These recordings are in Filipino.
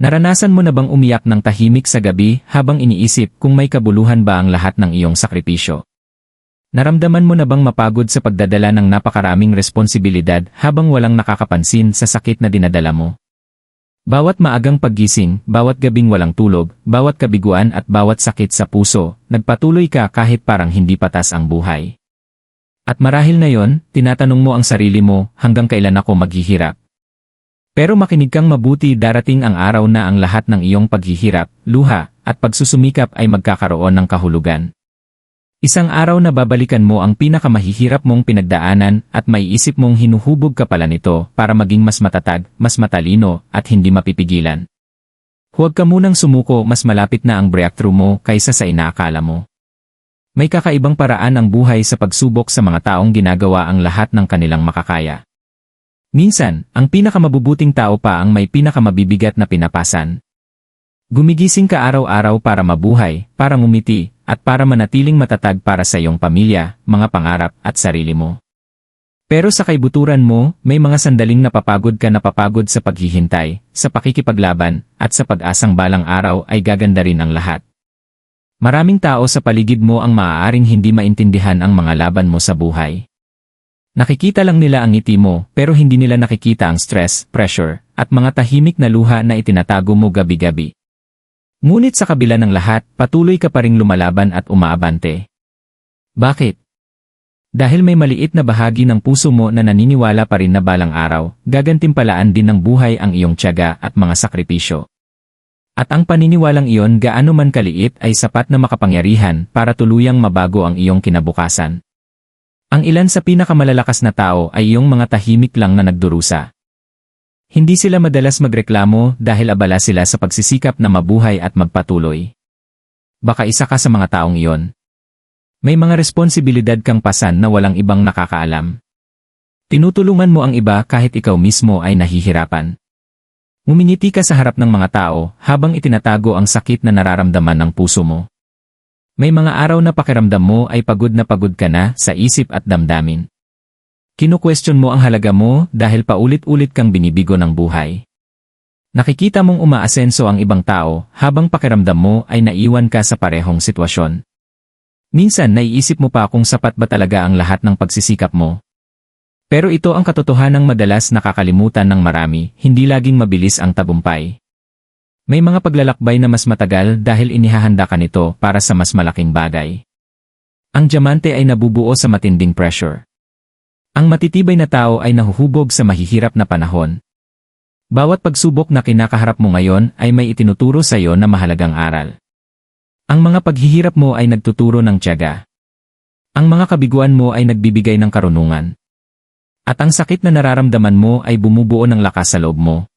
Naranasan mo na bang umiyak ng tahimik sa gabi habang iniisip kung may kabuluhan ba ang lahat ng iyong sakripisyo? Naramdaman mo na bang mapagod sa pagdadala ng napakaraming responsibilidad habang walang nakakapansin sa sakit na dinadala mo? Bawat maagang paggising, bawat gabing walang tulog, bawat kabiguan at bawat sakit sa puso, nagpatuloy ka kahit parang hindi patas ang buhay. At marahil na yon, tinatanong mo ang sarili mo, hanggang kailan ako maghihirap? Pero makinig kang mabuti, darating ang araw na ang lahat ng iyong paghihirap, luha, at pagsusumikap ay magkakaroon ng kahulugan. Isang araw na babalikan mo ang pinakamahihirap mong pinagdaanan at maiisip mong hinuhubog ka pala nito para maging mas matatag, mas matalino, at hindi mapipigilan. Huwag ka munang sumuko, mas malapit na ang breakthrough mo kaysa sa inaakala mo. May kakaibang paraan ang buhay sa pagsubok sa mga taong ginagawa ang lahat ng kanilang makakaya. Minsan, ang pinakamabubuting tao pa ang may pinakamabibigat na pinapasan. Gumigising ka araw-araw para mabuhay, para ngumiti, at para manatiling matatag para sa iyong pamilya, mga pangarap, at sarili mo. Pero sa kaibuturan mo, may mga sandaling napapagod ka sa paghihintay, sa pakikipaglaban, at sa pag-asang balang araw ay gaganda rin ang lahat. Maraming tao sa paligid mo ang maaaring hindi maintindihan ang mga laban mo sa buhay. Nakikita lang nila ang ngiti mo, pero hindi nila nakikita ang stress, pressure, at mga tahimik na luha na itinatago mo gabi-gabi. Ngunit sa kabila ng lahat, patuloy ka pa ring lumalaban at umaabante. Bakit? Dahil may maliit na bahagi ng puso mo na naniniwala pa rin na balang araw, gagantimpalaan din ng buhay ang iyong tiyaga at mga sakripisyo. At ang paniniwalang iyon, gaano man kaliit, ay sapat na makapangyarihan para tuluyang mabago ang iyong kinabukasan. Ang ilan sa pinakamalalakas na tao ay iyong mga tahimik lang na nagdurusa. Hindi sila madalas magreklamo dahil abala sila sa pagsisikap na mabuhay at magpatuloy. Baka isa ka sa mga taong iyon. May mga responsibilidad kang pasan na walang ibang nakakaalam. Tinutulungan mo ang iba kahit ikaw mismo ay nahihirapan. Ngumingiti ka sa harap ng mga tao habang itinatago ang sakit na nararamdaman ng puso mo. May mga araw na pakiramdam mo ay pagod ka na sa isip at damdamin. Kinu-question mo ang halaga mo dahil paulit-ulit kang binibigo ng buhay. Nakikita mong umaasenso ang ibang tao habang pakiramdam mo ay naiwan ka sa parehong sitwasyon. Minsan naiisip mo pa kung sapat ba talaga ang lahat ng pagsisikap mo. Pero ito ang katotohanang madalas nakakalimutan ng marami, hindi laging mabilis ang tagumpay. May mga paglalakbay na mas matagal dahil inihahanda ka nito para sa mas malaking bagay. Ang diamante ay nabubuo sa matinding pressure. Ang matitibay na tao ay nahuhubog sa mahihirap na panahon. Bawat pagsubok na kinakaharap mo ngayon ay may itinuturo sa iyo na mahalagang aral. Ang mga paghihirap mo ay nagtuturo ng tiyaga. Ang mga kabiguan mo ay nagbibigay ng karunungan. At ang sakit na nararamdaman mo ay bumubuo ng lakas sa loob mo.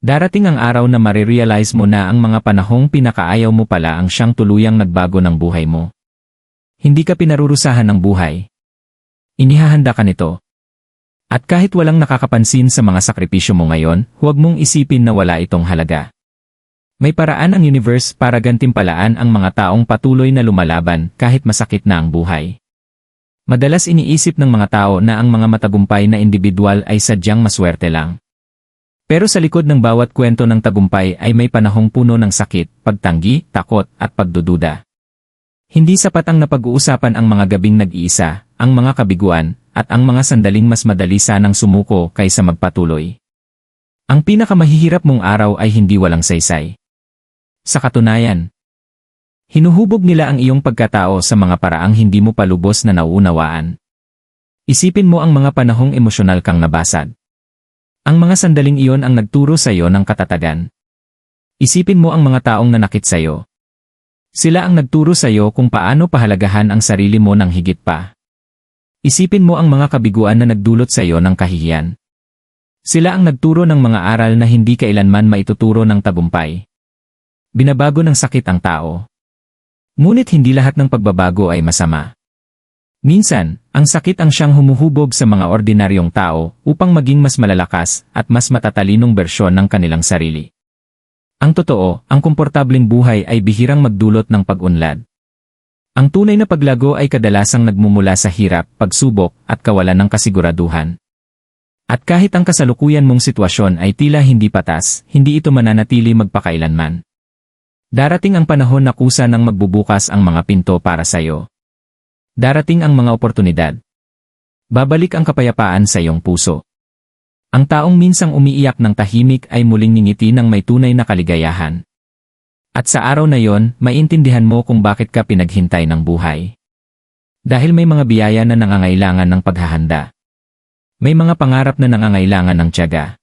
Darating ang araw na marirealize mo na ang mga panahong pinakaayaw mo pala ang siyang tuluyang nagbago ng buhay mo. Hindi ka pinarurusahan ng buhay. Inihahanda ka nito. At kahit walang nakakapansin sa mga sakripisyo mo ngayon, huwag mong isipin na wala itong halaga. May paraan ang universe para gantimpalaan ang mga taong patuloy na lumalaban kahit masakit na ang buhay. Madalas iniisip ng mga tao na ang mga matagumpay na individual ay sadyang maswerte lang. Pero sa likod ng bawat kwento ng tagumpay ay may panahong puno ng sakit, pagtanggi, takot, at pagdududa. Hindi sapat ang napag-uusapan ang mga gabing nag-iisa, ang mga kabiguan, at ang mga sandaling mas madali sanang sumuko kaysa magpatuloy. Ang pinakamahihirap mong araw ay hindi walang saysay. Sa katunayan, hinuhubog nila ang iyong pagkatao sa mga paraang hindi mo palubos na nauunawaan. Isipin mo ang mga panahong emosyonal kang nabasag. Ang mga sandaling iyon ang nagturo sa iyo ng katatagan. Isipin mo ang mga taong nanakit sa iyo. Sila ang nagturo sa iyo kung paano pahalagahan ang sarili mo ng higit pa. Isipin mo ang mga kabiguan na nagdulot sa iyo ng kahihiyan. Sila ang nagturo ng mga aral na hindi kailanman maituturo ng tagumpay. Binabago ng sakit ang tao. Ngunit hindi lahat ng pagbabago ay masama. Minsan, ang sakit ang siyang humuhubog sa mga ordinaryong tao upang maging mas malalakas at mas matatalinong bersyon ng kanilang sarili. Ang totoo, ang komportableng buhay ay bihirang magdulot ng pag-unlad. Ang tunay na paglago ay kadalasang nagmumula sa hirap, pagsubok, at kawalan ng kasiguraduhan. At kahit ang kasalukuyan mong sitwasyon ay tila hindi patas, hindi ito mananatili magpakailanman. Darating ang panahon na kusa nang magbubukas ang mga pinto para sa'yo. Darating ang mga oportunidad. Babalik ang kapayapaan sa iyong puso. Ang taong minsang umiiyak ng tahimik ay muling ngingiti ng may tunay na kaligayahan. At sa araw na yon, maintindihan mo kung bakit ka pinaghintay ng buhay. Dahil may mga biyaya na nangangailangan ng paghahanda. May mga pangarap na nangangailangan ng tiyaga.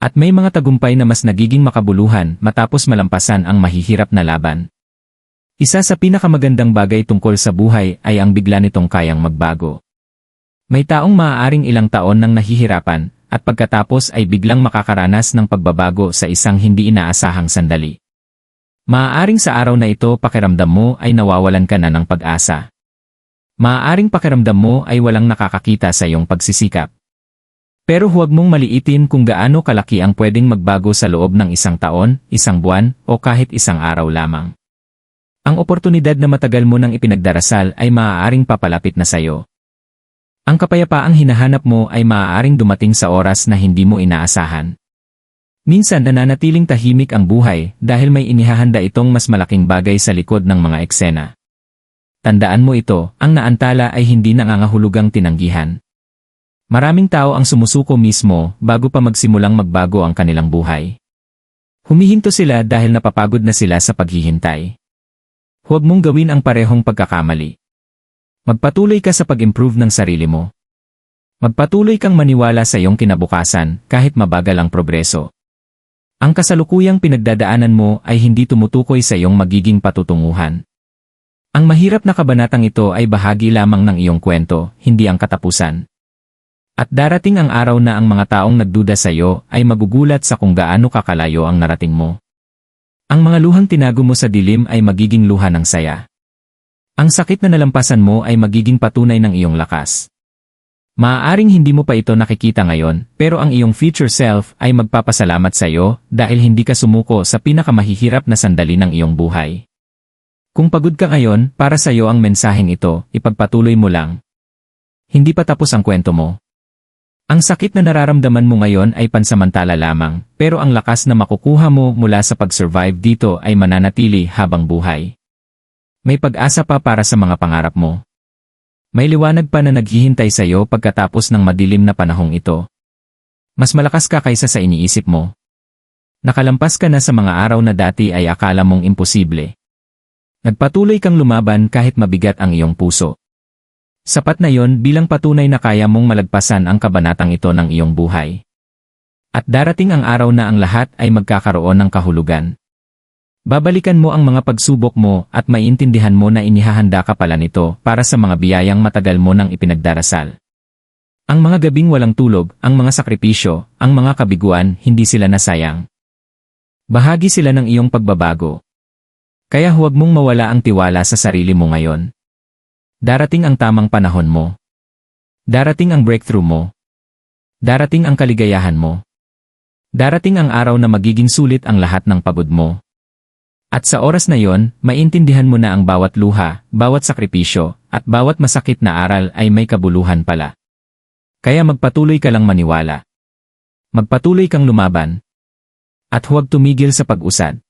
At may mga tagumpay na mas nagiging makabuluhan matapos malampasan ang mahihirap na laban. Isa sa pinakamagandang bagay tungkol sa buhay ay ang bigla nitong kayang magbago. May taong maaaring ilang taon nang nahihirapan, at pagkatapos ay biglang makakaranas ng pagbabago sa isang hindi inaasahang sandali. Maaaring sa araw na ito pakiramdam mo ay nawawalan ka na ng pag-asa. Maaaring pakiramdam mo ay walang nakakakita sa iyong pagsisikap. Pero huwag mong maliitin kung gaano kalaki ang pwedeng magbago sa loob ng isang taon, isang buwan, o kahit isang araw lamang. Ang oportunidad na matagal mo nang ipinagdarasal ay maaaring papalapit na sa iyo. Ang kapayapaang hinahanap mo ay maaaring dumating sa oras na hindi mo inaasahan. Minsan nananatiling tahimik ang buhay dahil may inihahanda itong mas malaking bagay sa likod ng mga eksena. Tandaan mo ito, ang naantala ay hindi nangangahulugang tinanggihan. Maraming tao ang sumusuko mismo bago pa magsimulang magbago ang kanilang buhay. Humihinto sila dahil napapagod na sila sa paghihintay. Huwag mong gawin ang parehong pagkakamali. Magpatuloy ka sa pag-improve ng sarili mo. Magpatuloy kang maniwala sa iyong kinabukasan kahit mabagal ang progreso. Ang kasalukuyang pinagdadaanan mo ay hindi tumutukoy sa iyong magiging patutunguhan. Ang mahirap na kabanatang ito ay bahagi lamang ng iyong kwento, hindi ang katapusan. At darating ang araw na ang mga taong nagduda sa iyo ay magugulat sa kung gaano kakalayo ang narating mo. Ang mga luhang tinago mo sa dilim ay magiging luha ng saya. Ang sakit na nalampasan mo ay magiging patunay ng iyong lakas. Maaaring hindi mo pa ito nakikita ngayon, pero ang iyong future self ay magpapasalamat sa iyo dahil hindi ka sumuko sa pinakamahihirap na sandali ng iyong buhay. Kung pagod ka ngayon, para sa iyo ang mensaheng ito, ipagpatuloy mo lang. Hindi pa tapos ang kwento mo. Ang sakit na nararamdaman mo ngayon ay pansamantala lamang, pero ang lakas na makukuha mo mula sa pag-survive dito ay mananatili habang buhay. May pag-asa pa para sa mga pangarap mo. May liwanag pa na naghihintay sa iyo pagkatapos ng madilim na panahong ito. Mas malakas ka kaysa sa iniisip mo. Nakalampas ka na sa mga araw na dati ay akala mong imposible. Nagpatuloy kang lumaban kahit mabigat ang iyong puso. Sapat na yon bilang patunay na kaya mong malagpasan ang kabanatang ito ng iyong buhay. At darating ang araw na ang lahat ay magkakaroon ng kahulugan. Babalikan mo ang mga pagsubok mo at maiintindihan mo na inihahanda ka pala nito para sa mga biyayang matagal mo nang ipinagdarasal. Ang mga gabing walang tulog, ang mga sakripisyo, ang mga kabiguan, hindi sila nasayang. Bahagi sila ng iyong pagbabago. Kaya huwag mong mawala ang tiwala sa sarili mo ngayon. Darating ang tamang panahon mo. Darating ang breakthrough mo. Darating ang kaligayahan mo. Darating ang araw na magiging sulit ang lahat ng pagod mo. At sa oras na yon, maintindihan mo na ang bawat luha, bawat sakripisyo, at bawat masakit na aral ay may kabuluhan pala. Kaya magpatuloy ka lang maniwala. Magpatuloy kang lumaban. At huwag tumigil sa pag-usad.